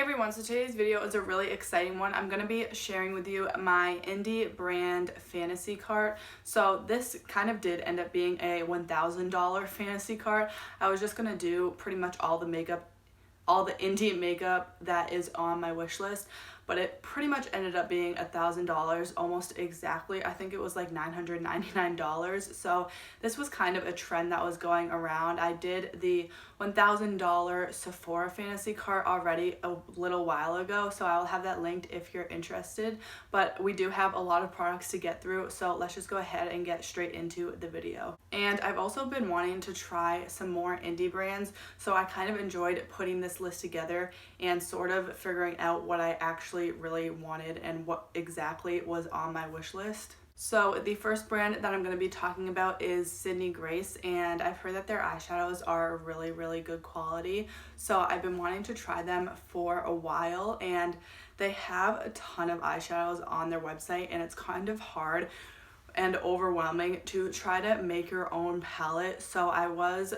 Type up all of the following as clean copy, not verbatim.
everyone, so today's video is a really exciting one. I'm going to be sharing with you my indie brand fantasy cart. So this kind of did end up being a $1,000 fantasy cart. I was just going to do pretty much all the indie makeup that is on my wish list, but it pretty much ended up being $1,000 almost exactly. I think it was like $999. So this was kind of a trend that was going around. I did the $1,000 Sephora fantasy cart already a little while ago, so I'll have that linked if you're interested. But we do have a lot of products to get through, so let's just go ahead and get straight into the video. And I've also been wanting to try some more indie brands, so I kind of enjoyed putting this list together and sort of figuring out what I actually really wanted and what exactly was on my wish list. So the first brand that I'm going to be talking about is Sydney Grace, and I've heard that their eyeshadows are really good quality. So I've been wanting to try them for a while, and they have a ton of eyeshadows on their website, and it's kind of hard and overwhelming to try to make your own palette. So I was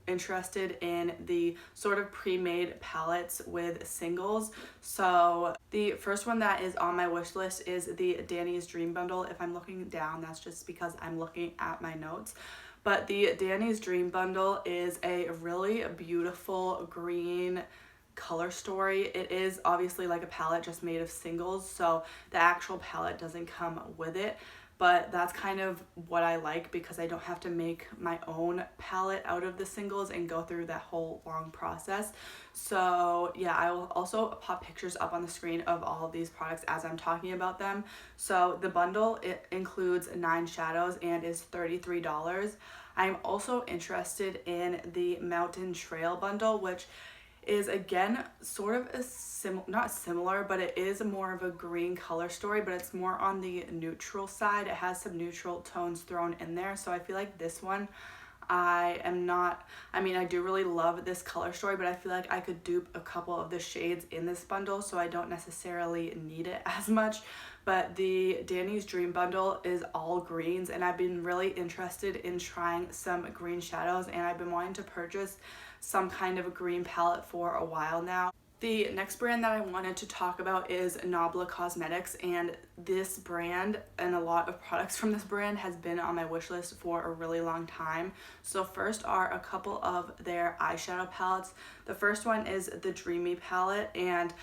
interested in the sort of pre-made palettes with singles. So the first one that is on my wish list is the Danny's Dream Bundle. If I'm looking down, that's just because I'm looking at my notes. But the Danny's Dream Bundle is a really beautiful green color story. It is obviously like a palette just made of singles, so the actual palette doesn't come with it. But that's kind of what I like because I don't have to make my own palette out of the singles and go through that whole long process. So yeah, I will also pop pictures up on the screen of all of these products as I'm talking about them. So the bundle, it includes 9 shadows and is $33. I'm also interested in the Mountain Trail bundle, which is again sort of a not similar, but it is more of a green color story, but it's more on the neutral side. It has some neutral tones thrown in there, so I feel like this one I do really love this color story, but I feel like I could dupe a couple of the shades in this bundle, so I don't necessarily need it as much. But the Danny's Dream Bundle is all greens, and I've been really interested in trying some green shadows, and I've been wanting to purchase some kind of a green palette for a while now. The next brand that I wanted to talk about is Nabla Cosmetics, and this brand and a lot of products from this brand has been on my wish list for a really long time. So first are a couple of their eyeshadow palettes. The first one is the Dreamy palette, and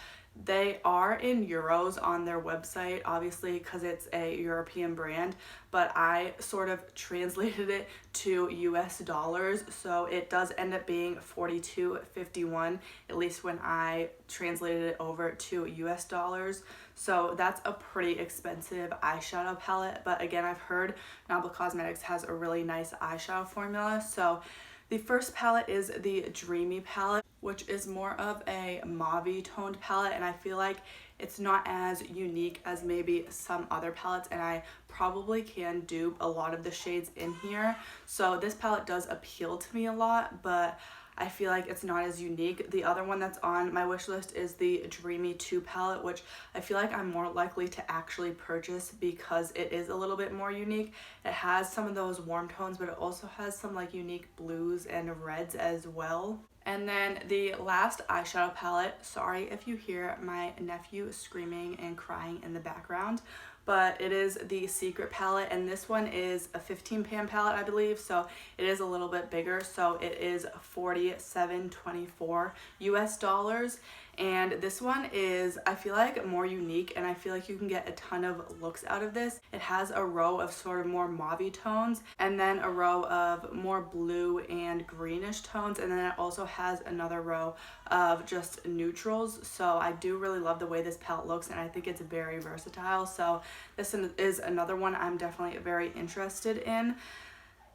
they are in euros on their website, obviously because it's a European brand, but I sort of translated it to US dollars, so it does end up being $42.51, at least when I translated it over to US dollars. So that's a pretty expensive eyeshadow palette, but again, I've heard Nabla Cosmetics has a really nice eyeshadow formula. So the first palette is the Dreamy palette, which is more of a mauve toned palette, and I feel like it's not as unique as maybe some other palettes, and I probably can dupe a lot of the shades in here. So this palette does appeal to me a lot, but I feel like it's not as unique. The other one that's on my wish list is the Dreamy 2 palette, which I feel like I'm more likely to actually purchase because it is a little bit more unique. It has some of those warm tones, but it also has some like unique blues and reds as well. And then the last eyeshadow palette, sorry if you hear my nephew screaming and crying in the background, but it is the Secret palette, and this one is a 15 pan palette, I believe, so it is a little bit bigger. So it is $47.24 US dollars, and this one is, I feel like, more unique, and I feel like you can get a ton of looks out of this. It has a row of sort of more mauve tones, and then a row of more blue and greenish tones, and then it also has another row of just neutrals. So I do really love the way this palette looks, and I think it's very versatile. So this is another one I'm definitely very interested in.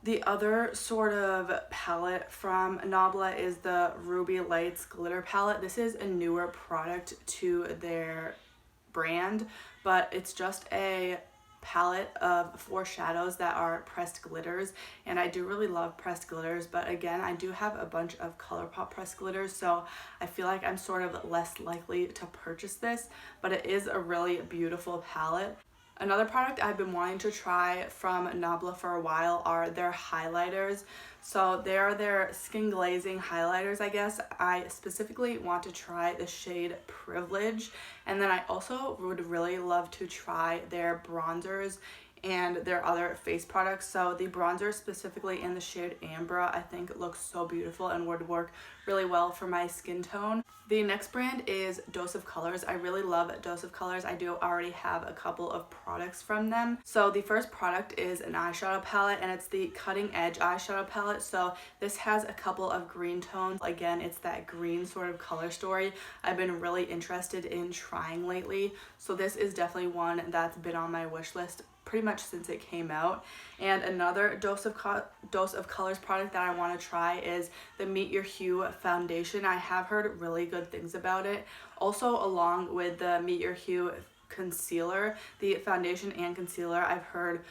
The other sort of palette from Nabla is the Ruby Lights Glitter palette. This is a newer product to their brand, but it's just a palette of 4 shadows that are pressed glitters, and I do really love pressed glitters, but again, I do have a bunch of ColourPop pressed glitters, so I feel like I'm sort of less likely to purchase this, but it is a really beautiful palette. Another product I've been wanting to try from Nabla for a while are their highlighters. So they are their skin glazing highlighters, I guess. I specifically want to try the shade Privilege, and then I also would really love to try their bronzers and their other face products. So the bronzer specifically in the shade Ambra, I think looks so beautiful and would work really well for my skin tone. The next brand is Dose of Colors. I really love Dose of Colors. I do already have a couple of products from them. So the first product is an eyeshadow palette, and it's the Cutting Edge eyeshadow palette. So this has a couple of green tones. Again, it's that green sort of color story I've been really interested in trying lately. So this is definitely one that's been on my wish list pretty much since it came out. And another Dose of Colors product that I want to try is the Meet Your Hue foundation. I have heard really good things about it. Also, along with the Meet Your Hue concealer, the foundation and concealer I've heard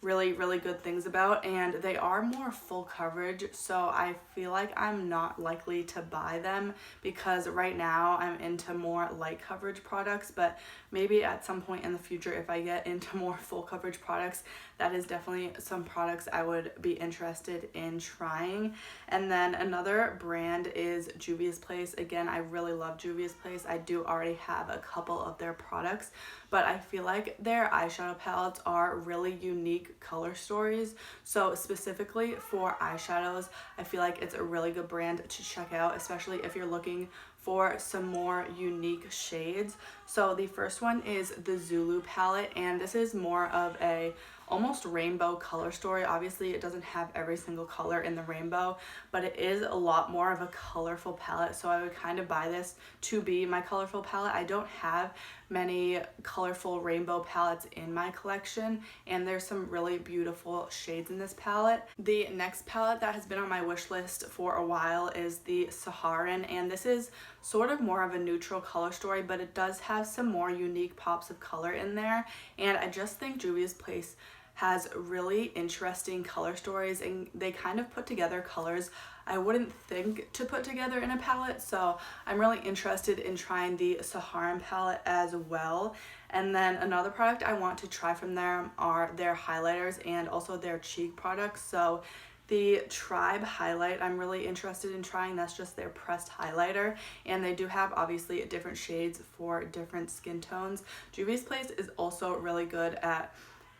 really good things about, and they are more full coverage, so I feel like I'm not likely to buy them because right now I'm into more light coverage products, but maybe at some point in the future if I get into more full coverage products, that is definitely some products I would be interested in trying. And then another brand is Juvia's Place. Again, I really love Juvia's Place. I do already have a couple of their products, but I feel like their eyeshadow palettes are really unique color stories. So specifically for eyeshadows, I feel like it's a really good brand to check out, especially if you're looking for some more unique shades. So the first one is the Zulu palette, and this is more of a almost rainbow color story. Obviously it doesn't have every single color in the rainbow, but it is a lot more of a colorful palette, so I would kind of buy this to be my colorful palette. I don't have many colorful rainbow palettes in my collection, and there's some really beautiful shades in this palette. The next palette that has been on my wish list for a while is the Saharan, and this is sort of more of a neutral color story, but it does have some more unique pops of color in there, and I just think Juvia's Place has really interesting color stories, and they kind of put together colors I wouldn't think to put together in a palette, so I'm really interested in trying the Saharan palette as well. And then another product I want to try from them are their highlighters and also their cheek products. So the Tribe highlight I'm really interested in trying. That's just their pressed highlighter, and they do have obviously different shades for different skin tones. Juvia's Place is also really good at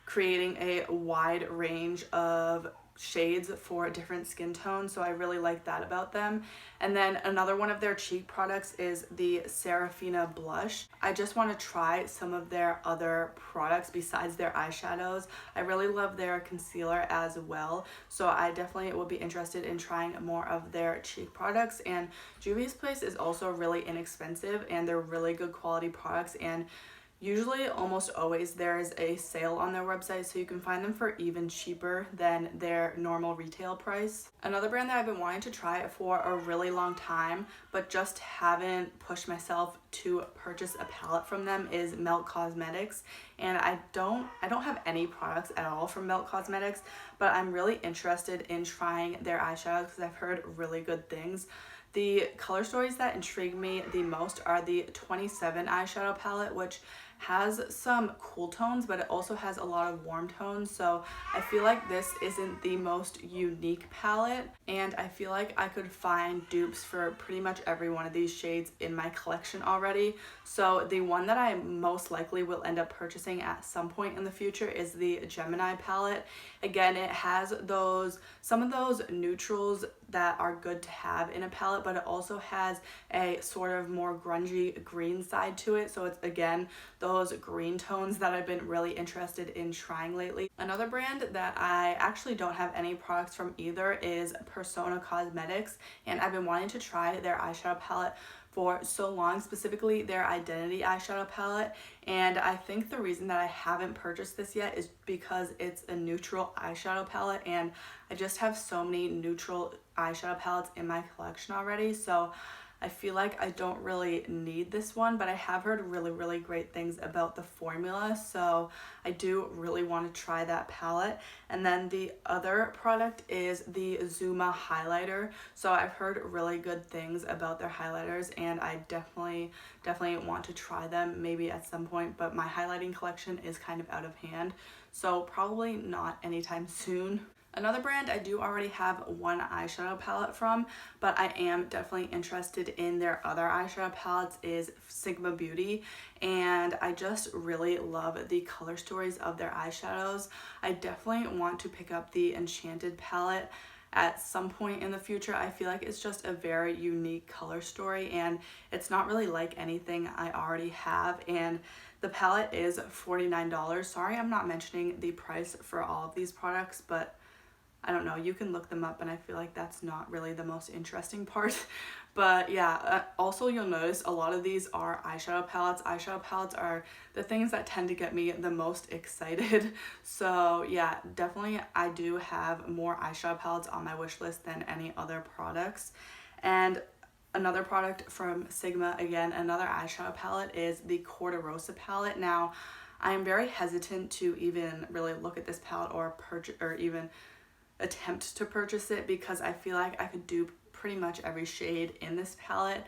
creating a wide range of shades for different skin tones, so I really like that about them. And then another one of their cheek products is the Serafina blush. I just want to try some of their other products besides their eyeshadows. I really love their concealer as well, so I definitely will be interested in trying more of their cheek products. And Juvia's Place is also really inexpensive, and they're really good quality products, and usually almost always there is a sale on their website, so you can find them for even cheaper than their normal retail price. Another brand that I've been wanting to try for a really long time but just haven't pushed myself to purchase a palette from them is Melt Cosmetics, and I don't have any products at all from Melt Cosmetics, but I'm really interested in trying their eyeshadows because I've heard really good things. The color stories that intrigue me the most are the 27 eyeshadow palette, which has some cool tones, but it also has a lot of warm tones, so I feel like this isn't the most unique palette, and I feel like I could find dupes for pretty much every one of these shades in my collection already. So the one that I most likely will end up purchasing at some point in the future is the Gemini palette. Again, it has some of those neutrals that are good to have in a palette, but it also has a sort of more grungy green side to it, so it's again those green tones that I've been really interested in trying lately. Another brand that I actually don't have any products from either is Persona Cosmetics, and I've been wanting to try their eyeshadow palette for so long, specifically their Identity eyeshadow palette, and I think the reason that I haven't purchased this yet is because it's a neutral eyeshadow palette, and I just have so many neutral eyeshadow palettes in my collection already, so I feel like I don't really need this one, but I have heard really great things about the formula, so I do really want to try that palette. And then the other product is the Zuma highlighter. So I've heard really good things about their highlighters, and I definitely want to try them maybe at some point, but my highlighting collection is kind of out of hand, so probably not anytime soon. Another brand I do already have one eyeshadow palette from, but I am definitely interested in their other eyeshadow palettes is Sigma Beauty, and I just really love the color stories of their eyeshadows. I definitely want to pick up the Enchanted palette at some point in the future. I feel like it's just a very unique color story, and it's not really like anything I already have, and the palette is $49. Sorry I'm not mentioning the price for all of these products, but I don't know, you can look them up, and I feel like that's not really the most interesting part. But yeah, also you'll notice a lot of these are eyeshadow palettes. Eyeshadow palettes are the things that tend to get me the most excited. So yeah, definitely I do have more eyeshadow palettes on my wish list than any other products. And another product from Sigma, again, another eyeshadow palette, is the Corderosa palette. Now, I am very hesitant to even really look at this palette or purchase or even attempt to purchase it, because I feel like I could do pretty much every shade in this palette.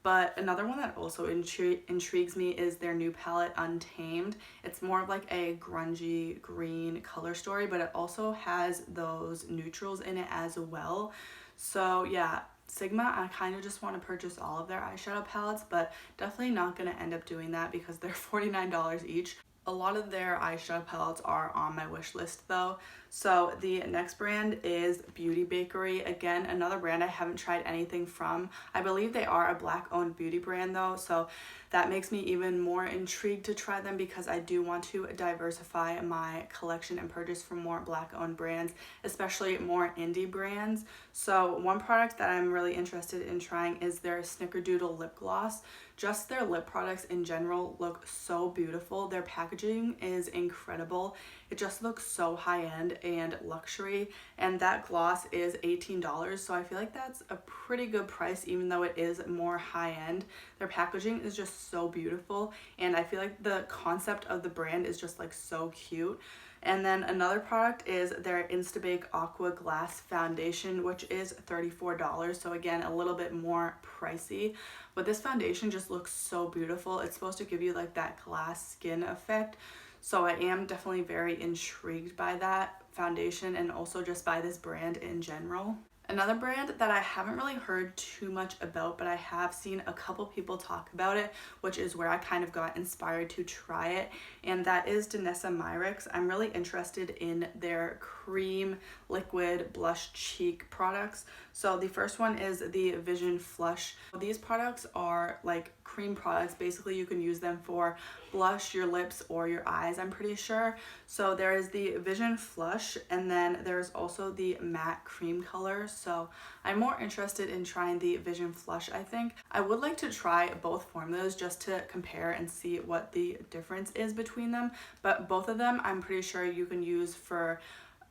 But another one that also intrigues me is their new palette, Untamed. It's more of like a grungy green color story, but it also has those neutrals in it as well. So yeah, Sigma, I kind of just want to purchase all of their eyeshadow palettes, but definitely not going to end up doing that because they're $49 each. A lot of their eyeshadow palettes are on my wish list though. So the next brand is Beauty Bakery. Again, another brand I haven't tried anything from. I believe they are a Black owned beauty brand though, so that makes me even more intrigued to try them, because I do want to diversify my collection and purchase from more Black owned brands, especially more indie brands. So one product that I'm really interested in trying is their Snickerdoodle lip gloss. Just their lip products in general look so beautiful. Their packaging is incredible. It just looks so high-end and luxury, and that gloss is $18, so I feel like that's a pretty good price even though it is more high-end. Their packaging is just so beautiful, and I feel like the concept of the brand is just like so cute. And then another product is their Instabake Aqua Glass Foundation, which is $34. So again, a little bit more pricey, but this foundation just looks so beautiful. It's supposed to give you like that glass skin effect. So I am definitely very intrigued by that foundation, and also just by this brand in general. Another brand that I haven't really heard too much about, but I have seen a couple people talk about it, which is where I kind of got inspired to try it, and that is Denessa Myrick. I'm really interested in their cream liquid blush cheek products. So the first one is the Vision Flush. These products are like cream products. Basically, you can use them for blush, your lips, or your eyes, I'm pretty sure. So there is the Vision Flush, and then there's also the matte cream color. So I'm more interested in trying the Vision Flush, I think. I would like to try both formulas just to compare and see what the difference is between them, but both of them I'm pretty sure you can use for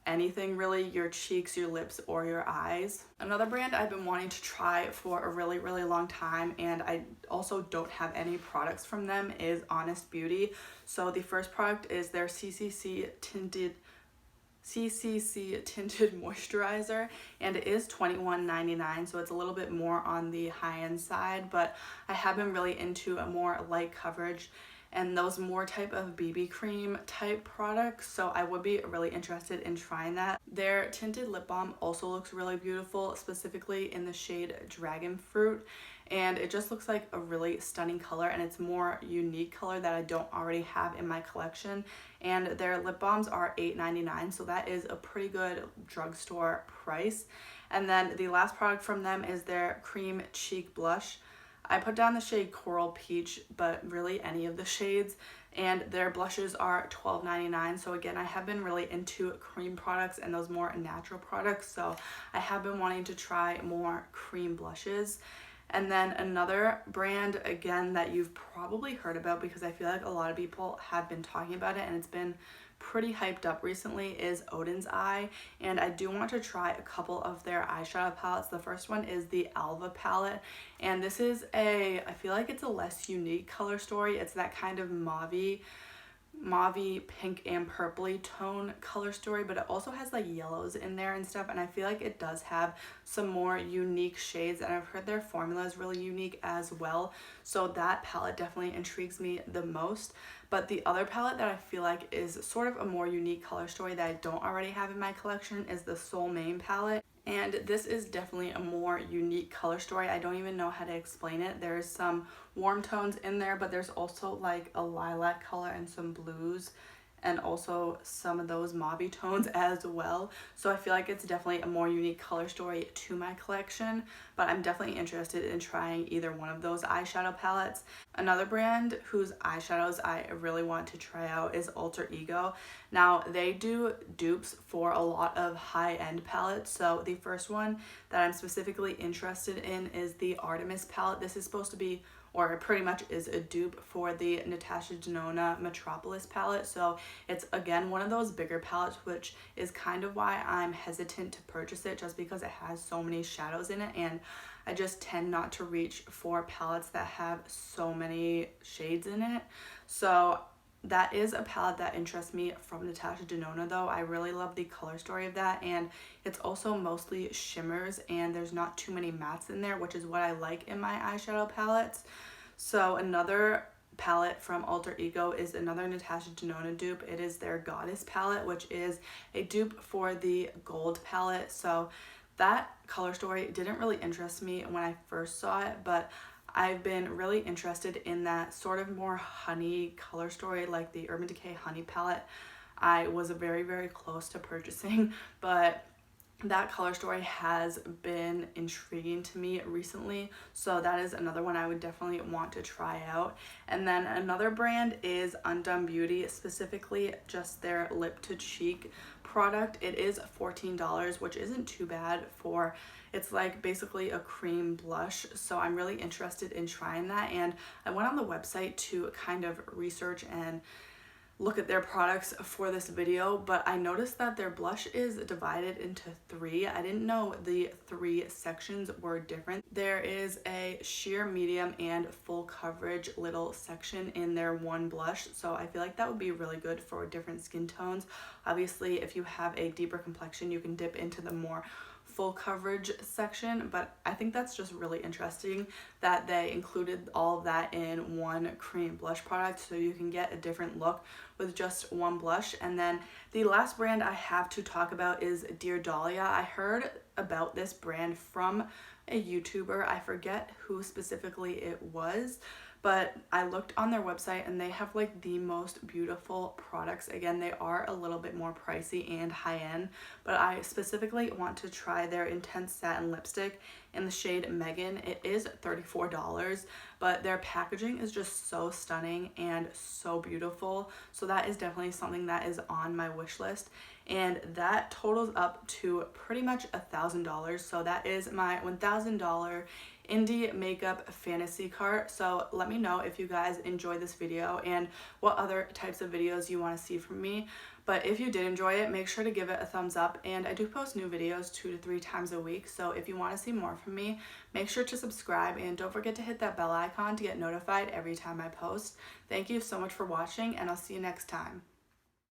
anything really, your cheeks, your lips, or your eyes. Another brand I've been wanting to try for a really long time, and I also don't have any products from them, is Honest Beauty. So the first product is their CCC tinted moisturizer, and it is $21.99, so it's a little bit more on the high-end side, but I have been really into a more light coverage and those more type of BB cream type products, so I would be really interested in trying that. Their tinted lip balm also looks really beautiful, specifically in the shade Dragon Fruit, and it just looks like a really stunning color, and it's more unique color that I don't already have in my collection. And their lip balms are $8.99, so that is a pretty good drugstore price. And then the last product from them is their cream cheek blush. I put down the shade Coral Peach, but really any of the shades, and their blushes are $12.99. So again, I have been really into cream products and those more natural products, so I have been wanting to try more cream blushes. And then another brand, again, that you've probably heard about because I feel like a lot of people have been talking about it and it's been pretty hyped up recently, is Odin's Eye. And I do want to try a couple of their eyeshadow palettes. The first one is the Alva palette, and this is I feel like it's a less unique color story. It's that kind of mauvey pink and purpley tone color story, but it also has like yellows in there and stuff, and I feel like it does have some more unique shades, and I've heard their formula is really unique as well, so that palette definitely intrigues me the most. But the other palette that I feel like is sort of a more unique color story that I don't already have in my collection is the Soul Main palette. And this is definitely a more unique color story. I don't even know how to explain it. There's some warm tones in there, but there's also like a lilac color and some blues and also some of those mauve tones as well. So I feel like it's definitely a more unique color story to my collection, but I'm definitely interested in trying either one of those eyeshadow palettes. Another brand whose eyeshadows I really want to try out is Alter Ego. Now, they do dupes for a lot of high-end palettes. So the first one that I'm specifically interested in is the Artemis palette. This is supposed to be, or it pretty much is, a dupe for the Natasha Denona Metropolis palette. So it's again one of those bigger palettes, which is kind of why I'm hesitant to purchase it, just because it has so many shadows in it, and I just tend not to reach for palettes that have so many shades in it. So that is a palette that interests me from Natasha Denona though. I really love the color story of that, and it's also mostly shimmers and there's not too many mattes in there, which is what I like in my eyeshadow palettes. So another palette from Alter Ego is another Natasha Denona dupe. It is their Goddess palette, which is a dupe for the Gold palette. So that color story didn't really interest me when I first saw it, but I've been really interested in that sort of more honey color story, like the Urban Decay Honey palette. I was very, very close to purchasing, but that color story has been intriguing to me recently, so that is another one I would definitely want to try out. And then another brand is Undone Beauty, specifically just their lip to cheek product. It is $14, which isn't too bad for, it's like basically a cream blush, so I'm really interested in trying that. And I went on the website to kind of research and look at their products for this video, but I noticed that their blush is divided into 3. I didn't know the 3 sections were different. There is a sheer, medium, and full coverage little section in their one blush, so I feel like that would be really good for different skin tones. Obviously, if you have a deeper complexion, you can dip into the more full coverage section, but I think that's just really interesting that they included all of that in one cream blush product, so you can get a different look with just one blush. And then the last brand I have to talk about is Dear Dahlia. I heard about this brand from a YouTuber. I forget who specifically it was, but I looked on their website and they have like the most beautiful products. Again, they are a little bit more pricey and high-end, but I specifically want to try their Intense Satin Lipstick in the shade Megan. It is $34, but their packaging is just so stunning and so beautiful. So that is definitely something that is on my wish list, and that totals up to pretty much $1,000. So that is my $1,000 indie makeup fantasy cart. So let me know if you guys enjoyed this video and what other types of videos you want to see from me. But if you did enjoy it, make sure to give it a thumbs up, and I do post new videos 2 to 3 times a week, so if you want to see more from me, make sure to subscribe and don't forget to hit that bell icon to get notified every time I post. Thank you so much for watching, and I'll see you next time.